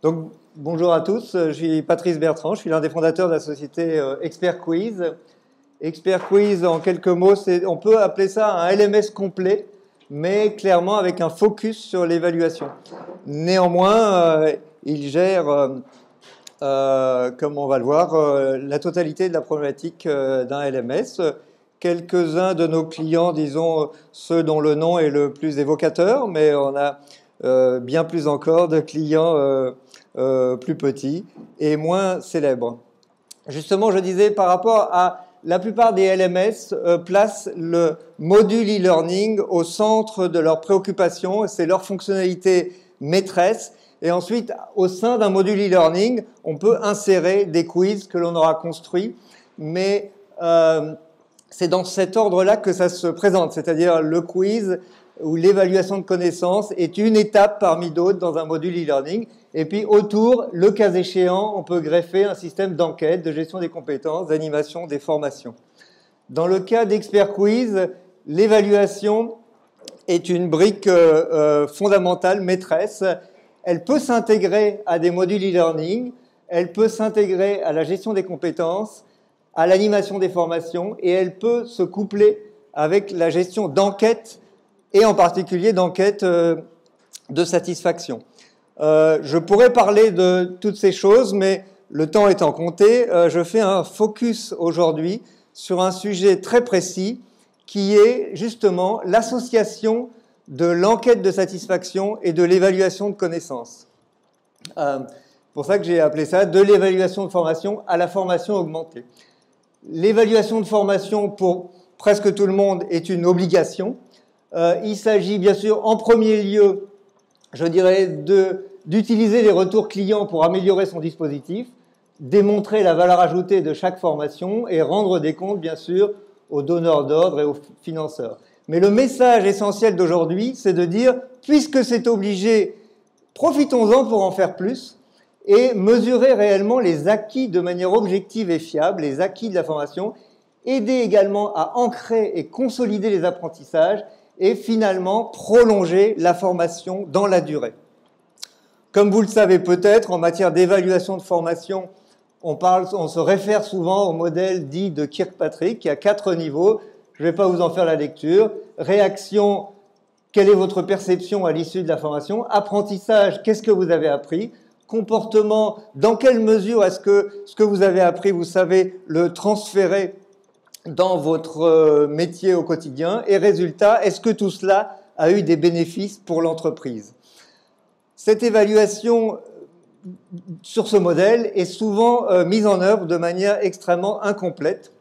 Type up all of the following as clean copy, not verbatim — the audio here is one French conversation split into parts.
Donc, bonjour à tous, je suis Patrice Bertrand, je suis l'un des fondateurs de la société Expert Quiz. Expert Quiz, en quelques mots, on peut appeler ça un LMS complet, mais clairement avec un focus sur l'évaluation. Néanmoins, il gère, comme on va le voir, la totalité de la problématique d'un LMS. Quelques-uns de nos clients, disons ceux dont le nom est le plus évocateur, mais on a bien plus encore de clients plus petits et moins célèbres. Justement, je disais, par rapport à la plupart des LMS, placent le module e-learning au centre de leurs préoccupations, c'est leur fonctionnalité maîtresse. Et ensuite, au sein d'un module e-learning, on peut insérer des quiz que l'on aura construits, mais c'est dans cet ordre-là que ça se présente, c'est-à-dire le quiz ou l'évaluation de connaissances est une étape parmi d'autres dans un module e-learning. Et puis autour, le cas échéant, on peut greffer un système d'enquête, de gestion des compétences, d'animation des formations. Dans le cas d'Expert Quiz, l'évaluation est une brique fondamentale, maîtresse. Elle peut s'intégrer à des modules e-learning, elle peut s'intégrer à la gestion des compétences, à l'animation des formations, et elle peut se coupler avec la gestion d'enquête, et en particulier d'enquête de satisfaction. Je pourrais parler de toutes ces choses, mais le temps étant compté, je fais un focus aujourd'hui sur un sujet très précis qui est justement l'association de l'enquête de satisfaction et de l'évaluation de connaissances. Pour ça que j'ai appelé ça de l'évaluation de formation à la formation augmentée. L'évaluation de formation pour presque tout le monde est une obligation. Il s'agit bien sûr en premier lieu, je dirais, d'utiliser les retours clients pour améliorer son dispositif, démontrer la valeur ajoutée de chaque formation et rendre des comptes bien sûr aux donneurs d'ordre et aux financeurs. Mais le message essentiel d'aujourd'hui, c'est de dire, puisque c'est obligé, profitons-en pour en faire plus et mesurer réellement les acquis de manière objective et fiable, les acquis de la formation, aider également à ancrer et consolider les apprentissages et finalement prolonger la formation dans la durée. Comme vous le savez peut-être, en matière d'évaluation de formation, on se réfère souvent au modèle dit de Kirkpatrick, qui a 4 niveaux. Je ne vais pas vous en faire la lecture. Réaction, quelle est votre perception à l'issue de la formation? Apprentissage, qu'est-ce que vous avez appris? Comportement, dans quelle mesure est-ce que ce que vous avez appris, vous savez le transférer dans votre métier au quotidien? Et résultat, est-ce que tout cela a eu des bénéfices pour l'entreprise? Cette évaluation sur ce modèle est souvent mise en œuvre de manière extrêmement incomplète.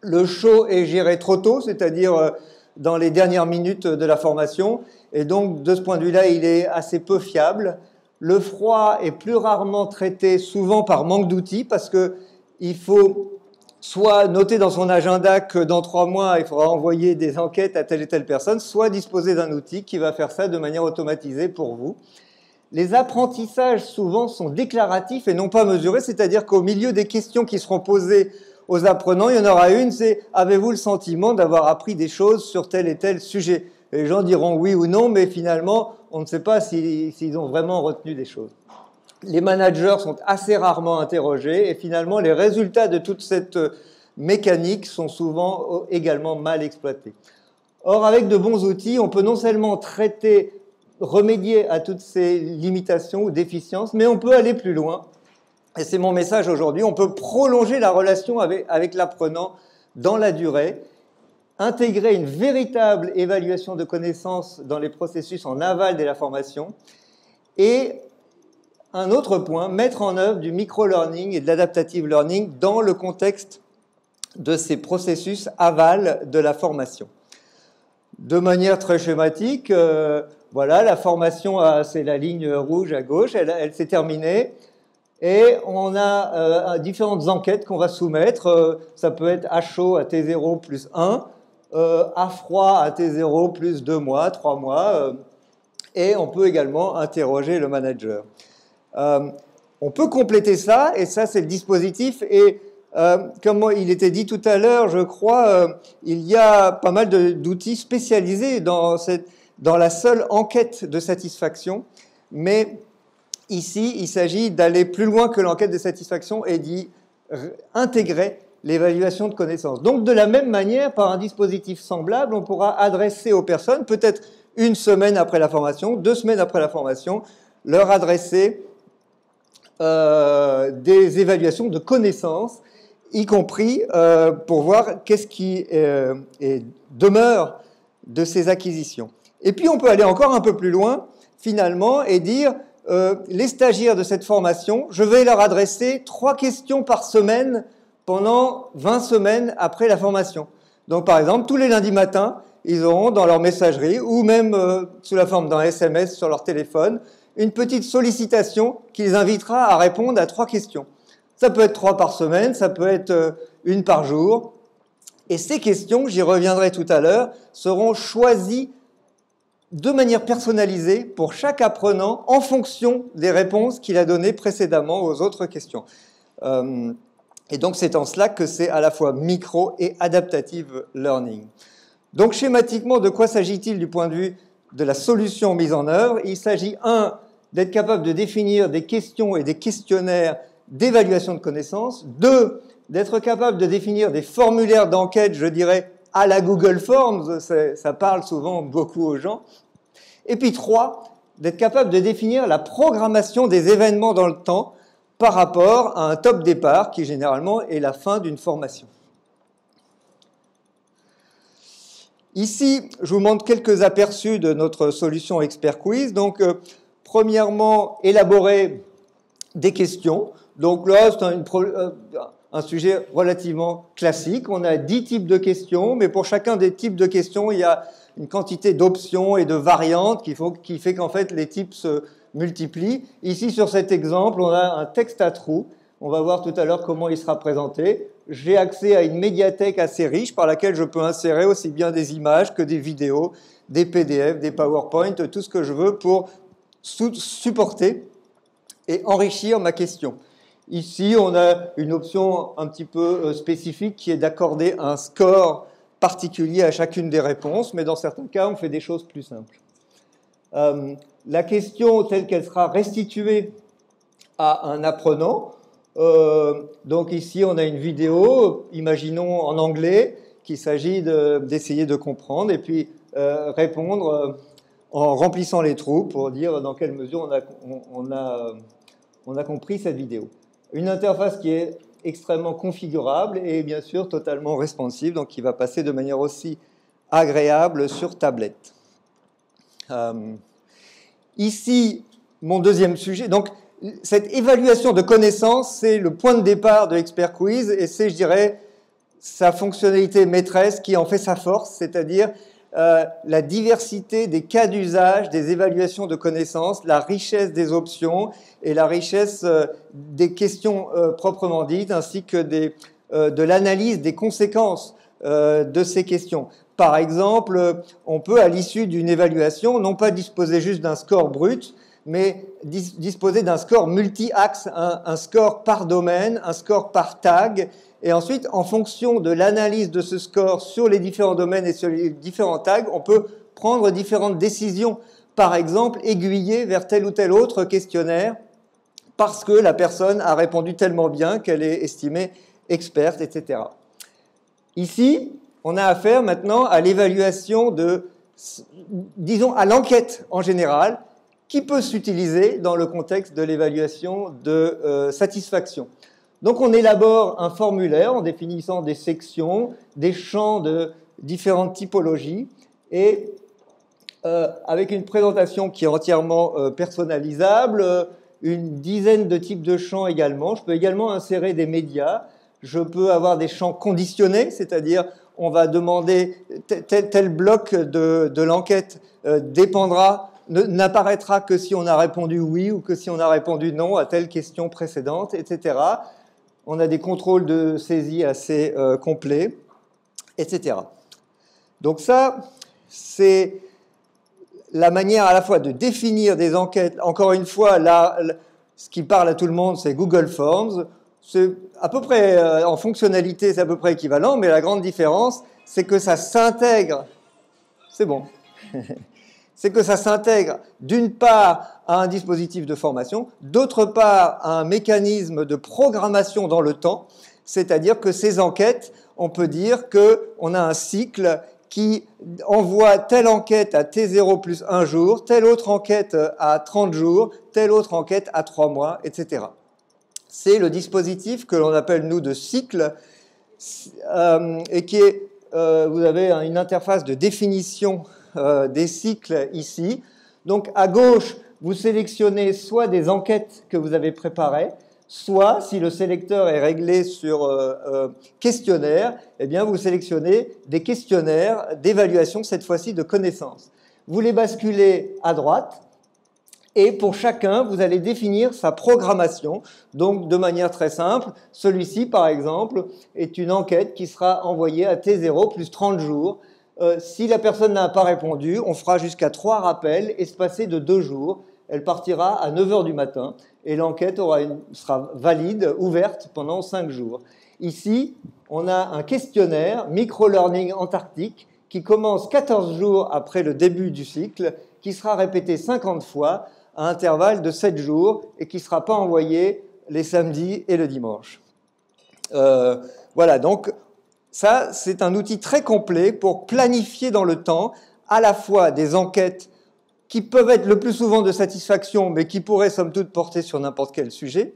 Le chaud est géré trop tôt, c'est-à-dire dans les dernières minutes de la formation, et donc de ce point de vue-là, il est assez peu fiable. Le froid est plus rarement traité, souvent par manque d'outils, parce qu'il faut soit noter dans son agenda que dans 3 mois, il faudra envoyer des enquêtes à telle et telle personne, soit disposer d'un outil qui va faire ça de manière automatisée pour vous. Les apprentissages, souvent, sont déclaratifs et non pas mesurés, c'est-à-dire qu'au milieu des questions qui seront posées aux apprenants, il y en aura une, c'est « Avez-vous le sentiment d'avoir appris des choses sur tel et tel sujet ?» Les gens diront oui ou non, mais finalement, on ne sait pas s'ils ont vraiment retenu des choses. Les managers sont assez rarement interrogés et finalement, les résultats de toute cette mécanique sont souvent également mal exploités. Or, avec de bons outils, on peut non seulement remédier à toutes ces limitations ou déficiences, mais on peut aller plus loin. Et c'est mon message aujourd'hui, on peut prolonger la relation avec l'apprenant dans la durée, intégrer une véritable évaluation de connaissances dans les processus en aval de la formation et un autre point, mettre en œuvre du micro-learning et de l'adaptative learning dans le contexte de ces processus aval de la formation. De manière très schématique, voilà, la formation, c'est la ligne rouge à gauche, elle s'est terminée. Et on a différentes enquêtes qu'on va soumettre. Ça peut être à chaud à T0 plus 1, à froid à T0 plus 2 mois, 3 mois. Et on peut également interroger le manager. On peut compléter ça, et ça c'est le dispositif. Et comme il était dit tout à l'heure, je crois, il y a pas mal d'outils spécialisés dans la seule enquête de satisfaction. Mais Ici, il s'agit d'aller plus loin que l'enquête de satisfaction et d'y intégrer l'évaluation de connaissances. Donc, de la même manière, par un dispositif semblable, on pourra adresser aux personnes, peut-être une semaine après la formation, 2 semaines après la formation, leur adresser des évaluations de connaissances, y compris pour voir qu'est-ce qui demeure de ces acquisitions. Et puis, on peut aller encore un peu plus loin, finalement, et dire, les stagiaires de cette formation, je vais leur adresser 3 questions par semaine pendant 20 semaines après la formation. Donc, par exemple, tous les lundis matins, ils auront dans leur messagerie, ou même sous la forme d'un SMS sur leur téléphone, une petite sollicitation qui les invitera à répondre à 3 questions. Ça peut être 3 par semaine, ça peut être 1 par jour. Et ces questions, j'y reviendrai tout à l'heure, seront choisies de manière personnalisée pour chaque apprenant en fonction des réponses qu'il a données précédemment aux autres questions. Et donc, c'est en cela que c'est à la fois micro et adaptative learning. Donc, schématiquement, de quoi s'agit-il du point de vue de la solution mise en œuvre? Il s'agit, d'être capable de définir des questions et des questionnaires d'évaluation de connaissances. 2, d'être capable de définir des formulaires d'enquête, je dirais, à la Google Forms, ça parle souvent beaucoup aux gens. Et puis 3, d'être capable de définir la programmation des événements dans le temps par rapport à un top départ qui généralement est la fin d'une formation. Ici, je vous montre quelques aperçus de notre solution Expert Quiz. Donc, premièrement, élaborer des questions. Donc là, c'est un sujet relativement classique. On a 10 types de questions, mais pour chacun des types de questions, il y a une quantité d'options et de variantes qui fait qu'en fait, les types se multiplient. Ici, sur cet exemple, on a un texte à trous. On va voir tout à l'heure comment il sera présenté. J'ai accès à une médiathèque assez riche par laquelle je peux insérer aussi bien des images que des vidéos, des PDF, des PowerPoint, tout ce que je veux pour supporter et enrichir ma question. Ici, on a une option un petit peu spécifique qui est d'accorder un score particulier à chacune des réponses, mais dans certains cas, on fait des choses plus simples. La question telle qu'elle sera restituée à un apprenant, donc ici, on a une vidéo, imaginons en anglais, qu'il s'agit d'essayer de comprendre et puis répondre en remplissant les trous pour dire dans quelle mesure on a compris cette vidéo. Une interface qui est extrêmement configurable et bien sûr totalement responsive, donc qui va passer de manière aussi agréable sur tablette. Ici, mon deuxième sujet. Donc, cette évaluation de connaissances, c'est le point de départ de Expert Quiz et c'est, je dirais, sa fonctionnalité maîtresse qui en fait sa force, c'est-à-dire la diversité des cas d'usage, des évaluations de connaissances, la richesse des options et la richesse des questions proprement dites, ainsi que de l'analyse des conséquences de ces questions. Par exemple, on peut, à l'issue d'une évaluation, non pas disposer juste d'un score brut, mais disposer d'un score multi-axe, un score par domaine, un score par tag, et ensuite, en fonction de l'analyse de ce score sur les différents domaines et sur les différents tags, on peut prendre différentes décisions. Par exemple, aiguiller vers tel ou tel autre questionnaire parce que la personne a répondu tellement bien qu'elle est estimée experte, etc. Ici, on a affaire maintenant à l'évaluation disons, à l'enquête en général, qui peut s'utiliser dans le contexte de l'évaluation de satisfaction. Donc, on élabore un formulaire en définissant des sections, des champs de différentes typologies et avec une présentation qui est entièrement personnalisable, une dizaine de types de champs également. Je peux également insérer des médias. Je peux avoir des champs conditionnés, c'est-à-dire on va demander tel bloc de l'enquête n'apparaîtra que si on a répondu oui ou que si on a répondu non à telle question précédente, etc. On a des contrôles de saisie assez complets, etc. Donc ça, c'est la manière à la fois de définir des enquêtes. Encore une fois, là, ce qui parle à tout le monde, c'est Google Forms. C'est à peu près, en fonctionnalité, c'est à peu près équivalent, mais la grande différence, c'est que ça s'intègre. C'est bon. c'est que ça s'intègre d'une part à un dispositif de formation, d'autre part à un mécanisme de programmation dans le temps, c'est-à-dire que ces enquêtes, on peut dire qu'on a un cycle qui envoie telle enquête à T0 plus 1 jour, telle autre enquête à 30 jours, telle autre enquête à 3 mois, etc. C'est le dispositif que l'on appelle, nous, de cycle, et qui est, vous avez une interface de définition des cycles ici. Donc, à gauche, vous sélectionnez soit des enquêtes que vous avez préparées, soit, si le sélecteur est réglé sur questionnaire, eh bien, vous sélectionnez des questionnaires d'évaluation, cette fois-ci de connaissances. Vous les basculez à droite, et pour chacun, vous allez définir sa programmation. Donc, de manière très simple, celui-ci, par exemple, est une enquête qui sera envoyée à T0 plus 30 jours. Si la personne n'a pas répondu, on fera jusqu'à 3 rappels espacés de 2 jours. Elle partira à 9 h du matin et l'enquête sera valide, ouverte pendant 5 jours. Ici, on a un questionnaire micro-learning antarctique qui commence 14 jours après le début du cycle, qui sera répété 50 fois à intervalle de 7 jours et qui ne sera pas envoyé les samedis et le dimanche. Voilà, donc ça, c'est un outil très complet pour planifier dans le temps à la fois des enquêtes qui peuvent être le plus souvent de satisfaction, mais qui pourraient, somme toute, porter sur n'importe quel sujet,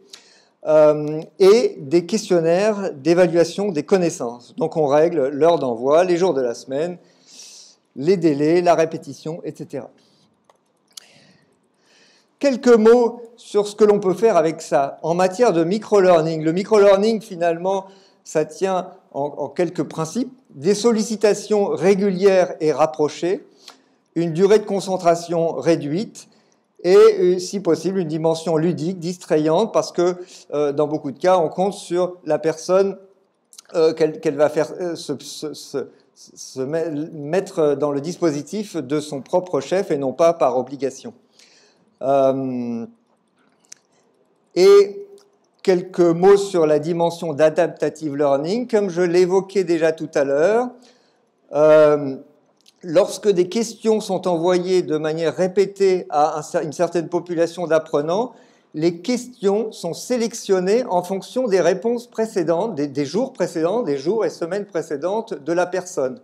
et des questionnaires d'évaluation des connaissances. Donc, on règle l'heure d'envoi, les jours de la semaine, les délais, la répétition, etc. Quelques mots sur ce que l'on peut faire avec ça. En matière de micro-learning, le micro-learning, finalement, ça tient en quelques principes. Des sollicitations régulières et rapprochées, une durée de concentration réduite et, si possible, une dimension ludique, distrayante, parce que dans beaucoup de cas, on compte sur la personne qu'elle va faire se mettre dans le dispositif de son propre chef et non pas par obligation. Et quelques mots sur la dimension d'adaptative learning. Comme je l'évoquais déjà tout à l'heure, lorsque des questions sont envoyées de manière répétée à une certaine population d'apprenants, les questions sont sélectionnées en fonction des réponses précédentes, des jours précédents, des jours et semaines précédentes de la personne,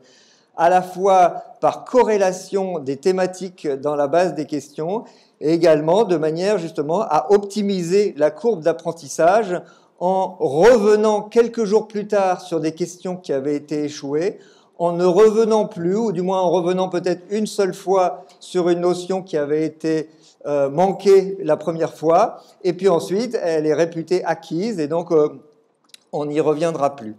à la fois par corrélation des thématiques dans la base des questions et également de manière justement à optimiser la courbe d'apprentissage en revenant quelques jours plus tard sur des questions qui avaient été échouées, en ne revenant plus, ou du moins en revenant peut-être une seule fois sur une notion qui avait été manquée la première fois, et puis ensuite elle est réputée acquise et donc on n'y reviendra plus.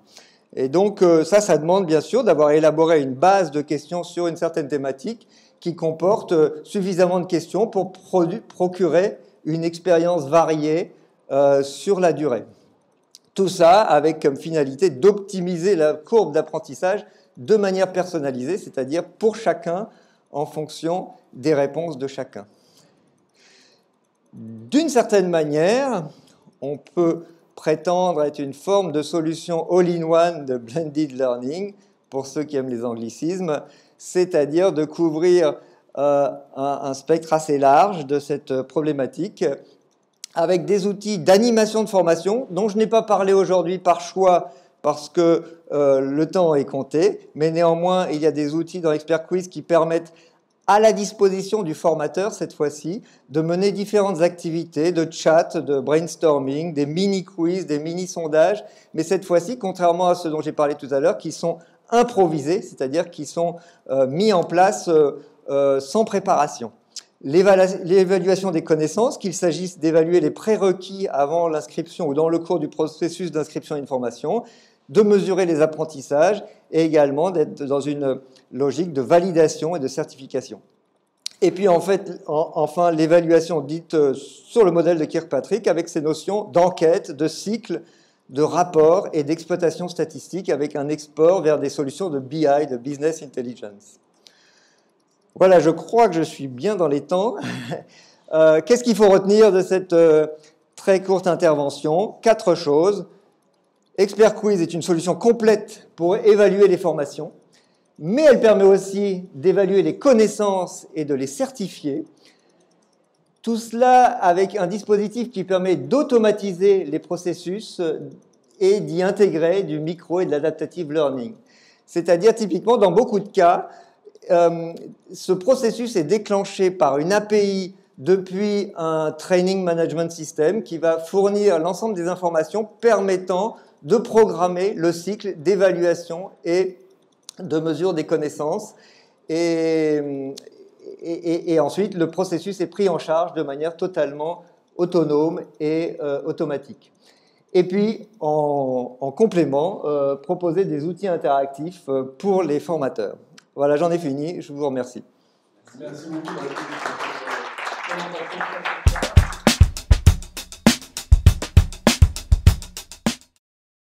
Et donc ça demande bien sûr d'avoir élaboré une base de questions sur une certaine thématique qui comporte suffisamment de questions pour procurer une expérience variée sur la durée. Tout ça avec comme finalité d'optimiser la courbe d'apprentissage de manière personnalisée, c'est-à-dire pour chacun en fonction des réponses de chacun. D'une certaine manière, on peut prétendre être une forme de solution all-in-one de blended learning, pour ceux qui aiment les anglicismes, c'est-à-dire de couvrir un spectre assez large de cette problématique avec des outils d'animation de formation dont je n'ai pas parlé aujourd'hui par choix parce que le temps est compté, mais néanmoins il y a des outils dans Expert Quiz qui permettent à la disposition du formateur, cette fois-ci, de mener différentes activités de chat, de brainstorming, des mini-quiz, des mini-sondages, mais cette fois-ci, contrairement à ceux dont j'ai parlé tout à l'heure, qui sont improvisés, c'est-à-dire qui sont mis en place sans préparation. L'évaluation des connaissances, qu'il s'agisse d'évaluer les prérequis avant l'inscription ou dans le cours du processus d'inscription à une formation, de mesurer les apprentissages et également d'être dans une logique de validation et de certification. Et puis en fait, enfin, l'évaluation dite sur le modèle de Kirkpatrick avec ces notions d'enquête, de cycle, de rapport et d'exploitation statistique avec un export vers des solutions de BI, de Business Intelligence. Voilà, je crois que je suis bien dans les temps. Qu'est-ce qu'il faut retenir de cette très courte intervention? 4 choses. Expert Quiz est une solution complète pour évaluer les formations. mais elle permet aussi d'évaluer les connaissances et de les certifier. Tout cela avec un dispositif qui permet d'automatiser les processus et d'y intégrer du micro et de l'adaptative learning. C'est-à-dire, typiquement, dans beaucoup de cas, ce processus est déclenché par une API depuis un Training Management System qui va fournir l'ensemble des informations permettant de programmer le cycle d'évaluation et de mesure des connaissances. Et ensuite, le processus est pris en charge de manière totalement autonome et automatique. Et puis, en complément, proposer des outils interactifs pour les formateurs. Voilà, j'en ai fini. Je vous remercie. Merci beaucoup.